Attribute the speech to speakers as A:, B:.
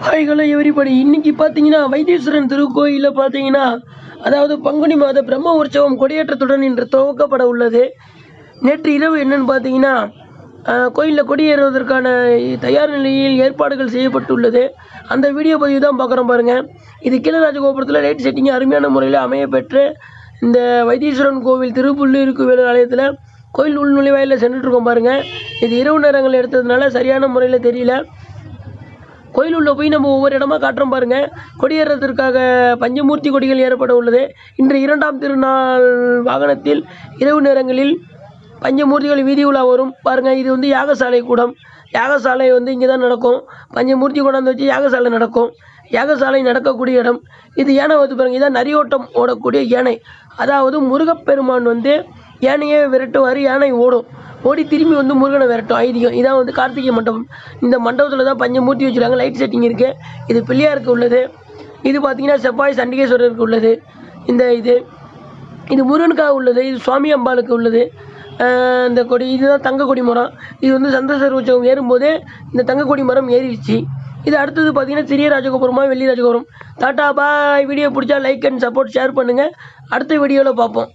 A: Hi hello everybody. இன்னைக்கு பார்த்தீங்கன்னா வைத்தீஸ்வரன் திருக்கோயிலில் பார்த்தீங்கன்னா அதாவது பங்குனி மாத பிரம்ம உற்சவம் கொடியேற்றத்துடன் இன்று துவக்கப்பட உள்ளது. நேற்று இரவு என்னன்னு பார்த்தீங்கன்னா கோயிலில் கொடியேறுவதற்கான தயார் நிலையில் ஏற்பாடுகள் செய்யப்பட்டுள்ளது. அந்த வீடியோ பதிவு தான் பார்க்குறோம் பாருங்கள். இது கீழ ராஜகோபுரத்தில் லைட் செட்டிங் அருமையான முறையில் அமைய பெற்று இந்த வைத்தீஸ்வரன் கோவில் திருப்புள்ளிருக்கு வேலூர் ஆலயத்தில் கோயில் உள் நுழைவாயிலில் சென்றுட்ருக்கோம் பாருங்கள். இது இரவு நேரங்கள் எடுத்ததுனால சரியான முறையில் தெரியல. கோயில் உள்ள போய் நம்ம ஒவ்வொரு இடமா காட்டுறோம் பாருங்கள். கொடியேறதற்காக பஞ்சமூர்த்தி கொடிகள் ஏறப்பட உள்ளது. இன்று 2ஆம் திருநாள் வாகனத்தில் இரவு நேரங்களில் பஞ்சமூர்த்திகள் வீதி உலா வரும் பாருங்கள். இது வந்து யாகசாலை கூடம். யாகசாலை வந்து இங்கே தான் நடக்கும். பஞ்சமூர்த்தி கொண்டாந்து வச்சு யாகசாலை நடக்கும். யாகசாலை நடக்கக்கூடிய இடம் இது. யானை வந்து பாருங்கள், இதான் நரியோட்டம் ஓடக்கூடிய யானை. அதாவது முருகப்பெருமான் வந்து யானையே விரட்டுவார், யானை ஓடும். ஓடி திரும்பி வந்து முருகனை விரட்டும் ஐதீகம். இதான் வந்து கார்த்திகை மண்டபம். இந்த மண்டபத்தில் தான் பஞ்சமூர்த்தி வச்சுருக்காங்க. லைட் செட்டிங் இருக்குது. இது பிள்ளையாருக்கு உள்ளது. இது பார்த்திங்கன்னா செவ்வாய் சண்டிகேஸ்வரருக்கு உள்ளது. இது முருகனுக்காக உள்ளது. இது சுவாமி அம்பாளுக்கு உள்ளது. இந்த கொடி இதுதான் தங்க கொடி மரம். இது வந்து சந்திரசேகர உற்சவம் ஏறும்போது இந்த தங்க கொடி மரம் ஏறிடுச்சு. இது அடுத்தது பார்த்திங்கன்னா சிறிய ராஜகோபுரமாக வெள்ளி ராஜகோபுரம். டாட்டா பாய். வீடியோ பிடிச்சா லைக் அண்ட் சப்போர்ட் ஷேர் பண்ணுங்கள். அடுத்த வீடியோவில் பார்ப்போம்.